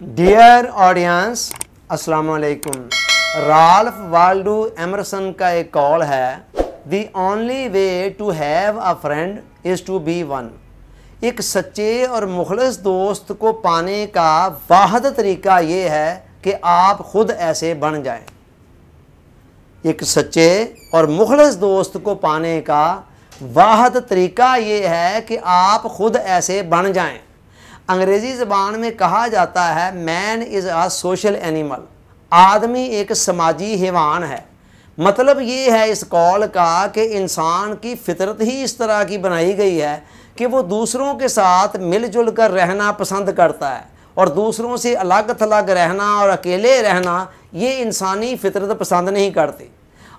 Dear audience, अस्सलाम वालेकुम। Ralph Waldo Emerson का एक कॉल है, the only way to have a friend is to be one. एक सच्चे और मुखलिस दोस्त को पाने का वाहिद तरीका ये है कि आप खुद ऐसे बन जाएं। एक सच्चे और मुखलिस दोस्त को पाने का वाहिद तरीका ये है कि आप खुद ऐसे बन जाएं। अंग्रेज़ी ज़बान में कहा जाता है man is a social animal, आदमी एक समाजी हैवान है। मतलब ये है इस कॉल का कि इंसान की फितरत ही इस तरह की बनाई गई है कि वो दूसरों के साथ मिलजुल कर रहना पसंद करता है और दूसरों से अलग थलग रहना और अकेले रहना ये इंसानी फितरत पसंद नहीं करती।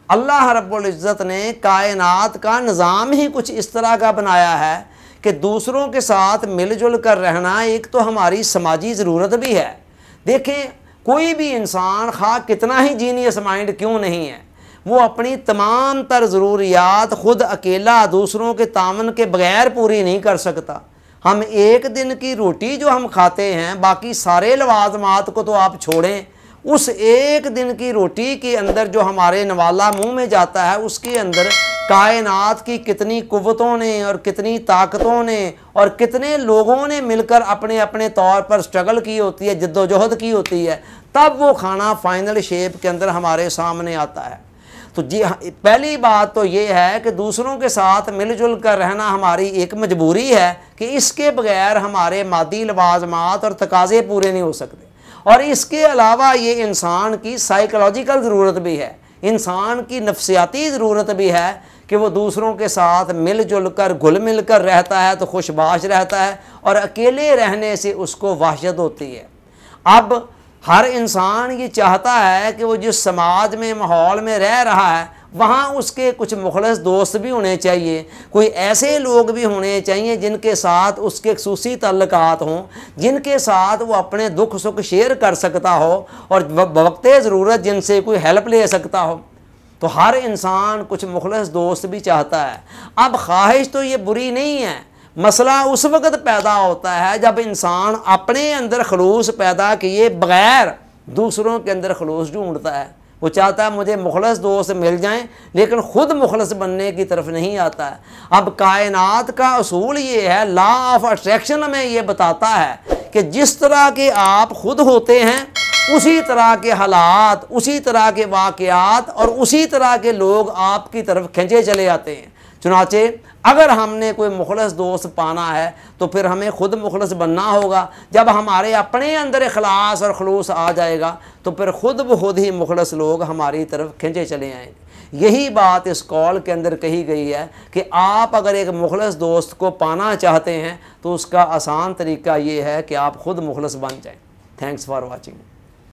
अल्लाह रब्बुल इज़्ज़त ने कायनात का निज़ाम ही कुछ इस तरह का बनाया है कि दूसरों के साथ मिलजुल कर रहना एक तो हमारी समाजी ज़रूरत भी है। देखें, कोई भी इंसान खा कितना ही जीनियस माइंड क्यों नहीं है, वो अपनी तमाम तर ज़रूरियात खुद अकेला दूसरों के तामन के बगैर पूरी नहीं कर सकता। हम एक दिन की रोटी जो हम खाते हैं, बाकी सारे लवाजमात को तो आप छोड़ें, उस एक दिन की रोटी के अंदर जो हमारे नवाला मुंह में जाता है, उसके अंदर कायनात की कितनी कुव्वतों ने और कितनी ताकतों ने और कितने लोगों ने मिलकर अपने अपने तौर पर स्ट्रगल की होती है, जद्दोजहद की होती है, तब वो खाना फाइनल शेप के अंदर हमारे सामने आता है। तो जी, पहली बात तो ये है कि दूसरों के साथ मिलजुल कर रहना हमारी एक मजबूरी है कि इसके बगैर हमारे मादी लवाजमात और तकाज़े पूरे नहीं हो सकते। और इसके अलावा ये इंसान की साइकोलॉजिकल ज़रूरत भी है, इंसान की नफ्सियाती ज़रूरत भी है कि वो दूसरों के साथ मिलजुल कर घुल मिल कर रहता है तो खुशबाश रहता है और अकेले रहने से उसको वहशत होती है। अब हर इंसान ये चाहता है कि वो जिस समाज में माहौल में रह रहा है वहाँ उसके कुछ मुखलिस दोस्त भी होने चाहिए, कोई ऐसे लोग भी होने चाहिए जिनके साथ उसके खसूसी तल्लुकात हों, जिनके साथ वो अपने दुख सुख शेयर कर सकता हो और वक्ते ज़रूरत जिनसे कोई हेल्प ले सकता हो। तो हर इंसान कुछ मुखलिस दोस्त भी चाहता है। अब ख्वाहिश तो ये बुरी नहीं है, मसला उस वक़्त पैदा होता है जब इंसान अपने अंदर खलूस पैदा किए बग़ैर दूसरों के अंदर खलूस ढूंढता है। वो चाहता है मुझे मुखलिस दोस्त मिल जाएं, लेकिन ख़ुद मुखलिस बनने की तरफ नहीं आता है। अब कायनात का असूल ये है, लॉ ऑफ अट्रैक्शन हमें ये बताता है कि जिस तरह के आप ख़ुद होते हैं उसी तरह के हालात, उसी तरह के वाक़यात और उसी तरह के लोग आपकी तरफ खींचे चले आते हैं। चुनाचे अगर हमने कोई मुखलिस दोस्त पाना है तो फिर हमें ख़ुद मुखलिस बनना होगा। जब हमारे अपने अंदर इखलास और खलूस आ जाएगा तो फिर ख़ुद ब खुद ही मुखलिस लोग हमारी तरफ खींचे चले आएंगे। यही बात इस कॉल के अंदर कही गई है कि आप अगर एक मुखलिस दोस्त को पाना चाहते हैं तो उसका आसान तरीका ये है कि आप ख़ुद मुखलिस बन जाएं। Thanks for watching.